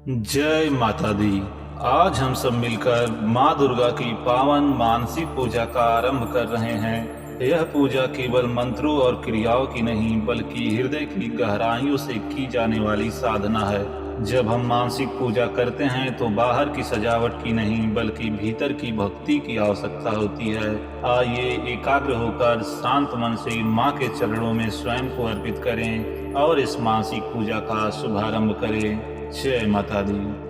जय माता दी। आज हम सब मिलकर माँ दुर्गा की पावन मानसिक पूजा का आरंभ कर रहे हैं। यह पूजा केवल मंत्रों और क्रियाओं की नहीं बल्कि हृदय की गहराइयों से की जाने वाली साधना है। जब हम मानसिक पूजा करते हैं तो बाहर की सजावट की नहीं बल्कि भीतर की भक्ति की आवश्यकता होती है। आइए एकाग्र होकर शांत मन से माँ के चरणों में स्वयं को अर्पित करें और इस मानसिक पूजा का शुभारंभ करें। जय माता दी।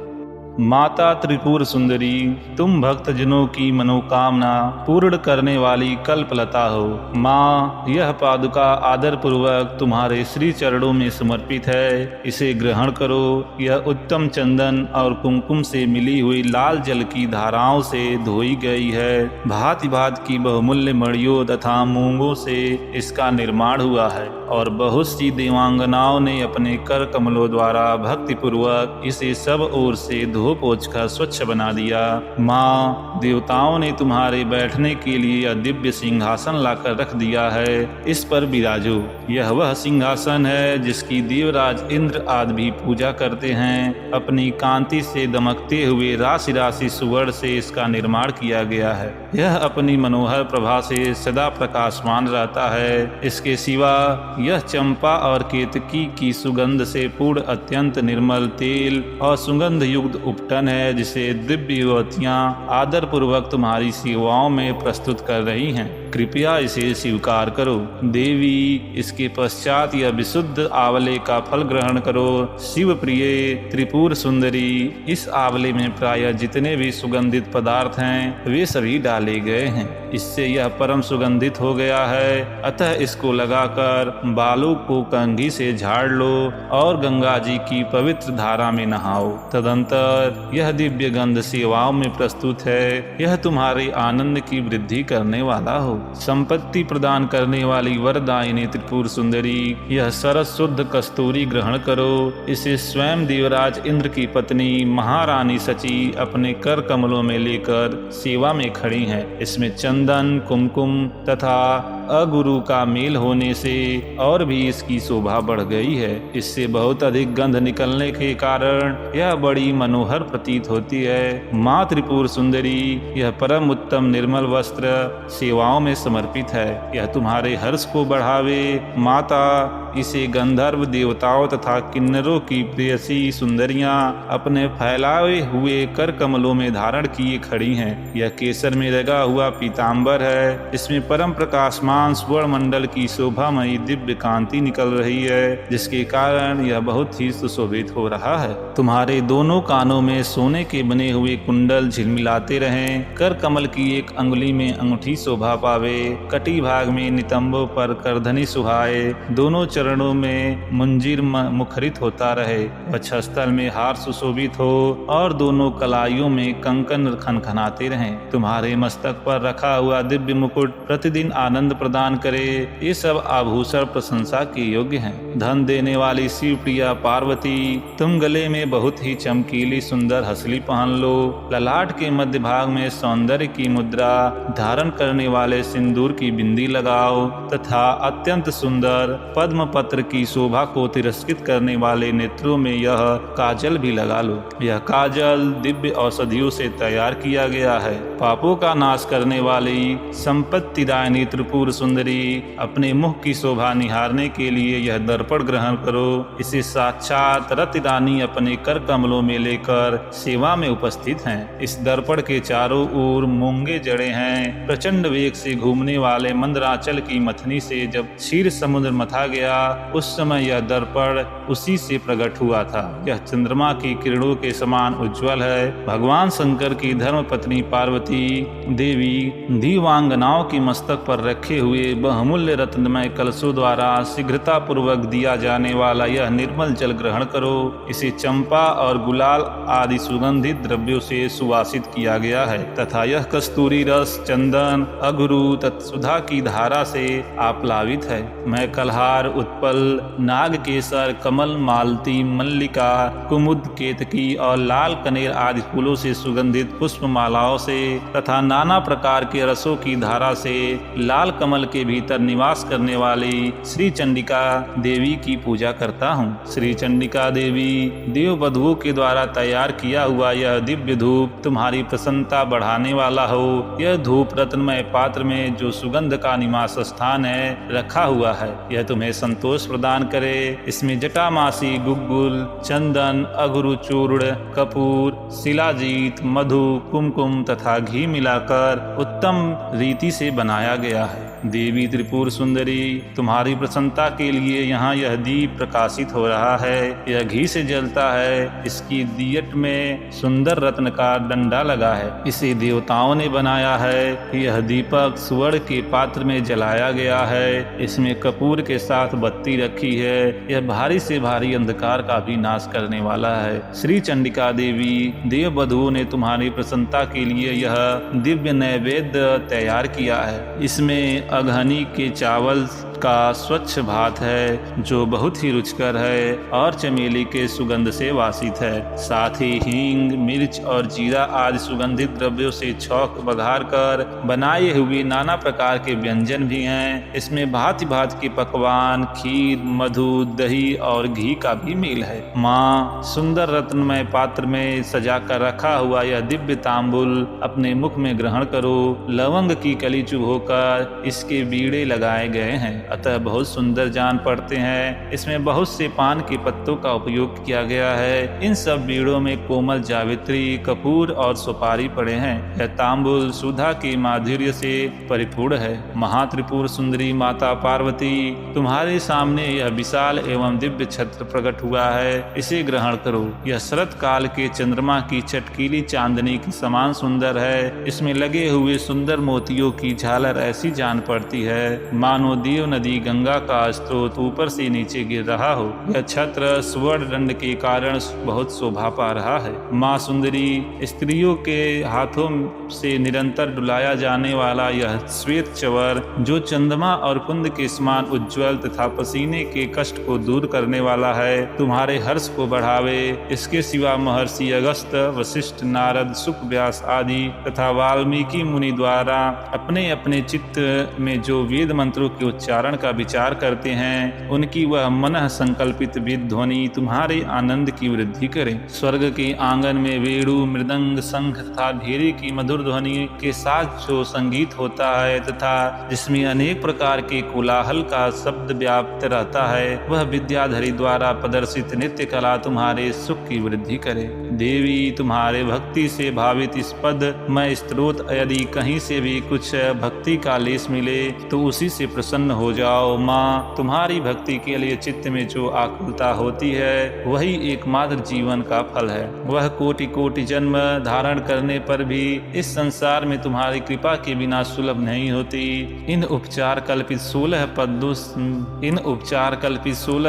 माता त्रिपुर सुंदरी, तुम भक्तजनों की मनोकामना पूर्ण करने वाली कल्पलता हो। माँ, यह पादुका आदर पूर्वक तुम्हारे श्री चरणों में समर्पित है। इसे ग्रहण करो। यह उत्तम चंदन और कुमकुम से मिली हुई लाल जल की धाराओं से धोई गई है। भांति भांति की बहुमूल्य मणियों तथा मूंगों से इसका निर्माण हुआ है और बहुत सी देवांगनाओं ने अपने कर कमलों द्वारा भक्ति पूर्वक इसे सब ओर से धो पोंछ कर स्वच्छ बना दिया। माँ, देवताओं ने तुम्हारे बैठने के लिए यह दिव्य सिंहासन लाकर रख दिया है। इस पर विराजो। यह वह सिंहासन है जिसकी देवराज इंद्र आदि भी पूजा करते हैं। अपनी कांति से दमकते हुए राशि राशि सुवर्ण से इसका निर्माण किया गया है। यह अपनी मनोहर प्रभा से सदा प्रकाशमान रहता है। इसके सिवा यह चंपा और केतकी की सुगंध से पूर्ण अत्यंत निर्मल तेल और सुगंध युक्त उपटन है जिसे दिव्य युवतियां आदर पूर्वक तुम्हारी सेवाओं में प्रस्तुत कर रही हैं। कृपया इसे स्वीकार करो। देवी, इसके पश्चात यह विशुद्ध आंवले का फल ग्रहण करो। शिव प्रिय त्रिपुर सुंदरी, इस आंवले में प्रायः जितने भी सुगंधित पदार्थ हैं वे सभी डाले गए हैं। इससे यह परम सुगंधित हो गया है। अतः इसको लगाकर बालों को कंघी से झाड़ लो और गंगा जी की पवित्र धारा में नहाओ। तदंतर यह दिव्य गंध सेवाओं में प्रस्तुत है। यह तुम्हारे आनंद की वृद्धि करने वाला हो। संपत्ति प्रदान करने वाली वरदायिनी त्रिपुर सुंदरी, यह सरस शुद्ध कस्तूरी ग्रहण करो। इसे स्वयं देवराज इंद्र की पत्नी महारानी सची अपने कर कमलों में लेकर सेवा में खड़ी हैं। इसमें चंदन, कुमकुम तथा अगुरु का मेल होने से और भी इसकी शोभा बढ़ गई है। इससे बहुत अधिक गंध निकलने के कारण यह बड़ी मनोहर प्रतीत होती है। माँ त्रिपुर सुंदरी, यह परम उत्तम निर्मल वस्त्र सेवाओं में समर्पित है। यह तुम्हारे हर्ष को बढ़ावे। माता, इसे गंधर्व देवताओं तथा किन्नरों की प्रेयसी सुंदरियां अपने फैलाए हुए कर कमलों में धारण किए खड़ी हैं। यह केसर में लगा हुआ पीताम्बर है। इसमें परम प्रकाशमान स्वर्ण मंडल की शोभामयी दिव्य कांति निकल रही है जिसके कारण यह बहुत ही सुशोभित हो रहा है। तुम्हारे दोनों कानों में सोने के बने हुए कुंडल झिलमिलाते रहें। कर कमल की एक अंगुली में अंगूठी शोभा पावे। कटी भाग में नितंबों पर करधनी सुहाए। दोनों चरणों में मुंजीर मुखरित होता रहे। वक्षस्थल में हार सुशोभित हो और दोनों कलाइयों में कंकन खनखनाते रहें। तुम्हारे मस्तक पर रखा हुआ दिव्य मुकुट प्रतिदिन आनंद प्रदान करे। ये सब आभूषण प्रशंसा के योग्य हैं। धन देने वाली शिव प्रिया पार्वती, तुम गले में बहुत ही चमकीली सुंदर हसली पहन लो। ललाट के मध्य भाग में सौंदर्य की मुद्रा धारण करने वाले सिंदूर की बिंदी लगाओ तथा अत्यंत सुंदर पद्म पत्र की शोभा को तिरस्कृत करने वाले नेत्रों में यह काजल भी लगा लो। यह काजल दिव्य औषधियों से तैयार किया गया है। पापों का नाश करने वाली संपत्तिदायिनी त्रिपुर सुंदरी, अपने मुख की शोभा निहारने के लिए यह दर्पण ग्रहण करो। इसे साक्षात रतिदानी अपने कर कमलों में लेकर सेवा में उपस्थित हैं। इस दर्पण के चारों ओर मूंगे जड़े हैं। प्रचंड वेग से घूमने वाले मंदराचल की मथनी से जब क्षीर समुद्र मथा गया उस समय यह दर्पण उसी से प्रकट हुआ था। यह चंद्रमा की किरणों के समान उज्जवल है। भगवान शंकर की धर्म पत्नी पार्वती देवी दीवांगनाओं की मस्तक पर रखे हुए बहुमूल्य रत्नमय कलशों द्वारा शीघ्रता पूर्वक दिया जाने वाला यह निर्मल जल ग्रहण करो। इसे चंपा और गुलाल आदि सुगंधित द्रव्यों से सुवासित किया गया है तथा यह कस्तूरी रस, चंदन, अगुरु तथा सुधा की धारा से आप्लावित है। मैं कलहार, उत्पल, नाग केसर, कमल, मालती, मल्लिका, कुमुद, केतकी और लाल कनेर आदि फूलों से सुगंधित पुष्प मालाओं से तथा नाना प्रकार के रसों की धारा से लाल कमल के भीतर निवास करने वाली श्री चंडिका देवी की पूजा करता हूँ। श्री चंडिका देवी देव वधुओं के द्वारा तैयार किया हुआ यह दिव्य धूप तुम्हारी प्रसन्नता बढ़ाने वाला हो। यह धूप रत्नमय पात्र में जो सुगंध का निवास स्थान है रखा हुआ है, यह तुम्हें संतोष प्रदान करे। इसमें जटामासी, गुग्गुल, चंदन, अगरू चूर्ण, कपूर, शिलाजीत, मधु, कुमकुम तथा घी मिलाकर उत्तम रीति से बनाया गया है। देवी त्रिपुर सुंदरी, तुम्हारी प्रसन्नता के लिए यहाँ यह दीप प्रकाशित हो रहा है। यह घी से जलता है। इसकी दियट में सुंदर रत्न का डंडा लगा है। इसे देवताओं ने बनाया है। यह दीपक स्वर्ण के पात्र में जलाया गया है। इसमें कपूर के साथ बत्ती रखी है। यह भारी से भारी अंधकार का भी नाश करने वाला है। श्री चंडिका देवी देव वधुओं ने तुम्हारी प्रसन्नता के लिए यह दिव्य नैवेद्य तैयार किया है। इसमें अघनी के चावल का स्वच्छ भात है जो बहुत ही रुचिकर है और चमेली के सुगंध से वासित है। साथ ही हींग, मिर्च और जीरा आदि सुगंधित द्रव्यों से छौंक बघार कर बनाए हुए नाना प्रकार के व्यंजन भी हैं। इसमें भांति भांति के पकवान, खीर, मधु, दही और घी का भी मेल है। माँ, सुंदर रत्नमय पात्र में सजा कर रखा हुआ यह दिव्य तांबुल अपने मुख में ग्रहण करो। लवंग की कली चुभोकर इसके बीड़े लगाए गए हैं, अतः बहुत सुंदर जान पड़ते हैं। इसमें बहुत से पान के पत्तों का उपयोग किया गया है। इन सब बीड़ों में कोमल जावित्री, कपूर और सुपारी पड़े हैं। यह तांबुल सुधा के माधुर्य से परिपूर्ण है। महात्रिपुर सुंदरी माता पार्वती, तुम्हारे सामने यह विशाल एवं दिव्य छत्र प्रकट हुआ है। इसे ग्रहण करो। यह शरत काल के चंद्रमा की चटकीली चांदनी के समान सुंदर है। इसमें लगे हुए सुंदर मोतियों की झालर ऐसी जान पड़ती है मानो देव नदी गंगा का स्रोत ऊपर से नीचे गिर रहा हो। यह छत्र स्वर्ण दंड के कारण बहुत शोभा पा रहा है। माँ सुंदरी, स्त्रियों के हाथों से निरंतर डुलाया जाने वाला यह श्वेत चवर जो चंद्रमा और कुंद के समान उज्ज्वल तथा पसीने के कष्ट को दूर करने वाला है, तुम्हारे हर्ष को बढ़ावे। इसके सिवा महर्षि अगस्त, वशिष्ठ, नारद, सुक, व्यास आदि तथा वाल्मीकि मुनि द्वारा अपने अपने चित्त में जो वेद मंत्रों के उच्चारण का विचार करते हैं, उनकी वह मनः संकल्पित वेद ध्वनि तुम्हारे आनंद की वृद्धि करे। स्वर्ग के आंगन में वेणु, मृदंग, शंख तथा भेरी की मधुर ध्वनि के साथ जो संगीत होता है तथा जिसमें अनेक प्रकार के कोलाहल का शब्द व्याप्त रहता है, वह विद्याधरी द्वारा प्रदर्शित नृत्य कला तुम्हारे सुख की वृद्धि करे। देवी, तुम्हारे भक्ति से भावित इस पद में स्त्रोत यदि कहीं से भी कुछ भक्ति का लेस मिले तो उसी से प्रसन्न हो जाओ। माँ, तुम्हारी भक्ति के लिए चित्त में जो आकुलता होती है वही एकमात्र जीवन का फल है। वह कोटि कोटि जन्म धारण करने पर भी इस संसार में तुम्हारी कृपा के बिना सुलभ नहीं होती। इन उपचार कल्पित 16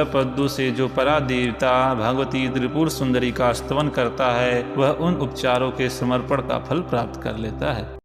पद्यों से जो परा देवता भगवती त्रिपुर सुंदरी का स्तवन करता है, वह उन उपचारों के समर्पण का फल प्राप्त कर लेता है।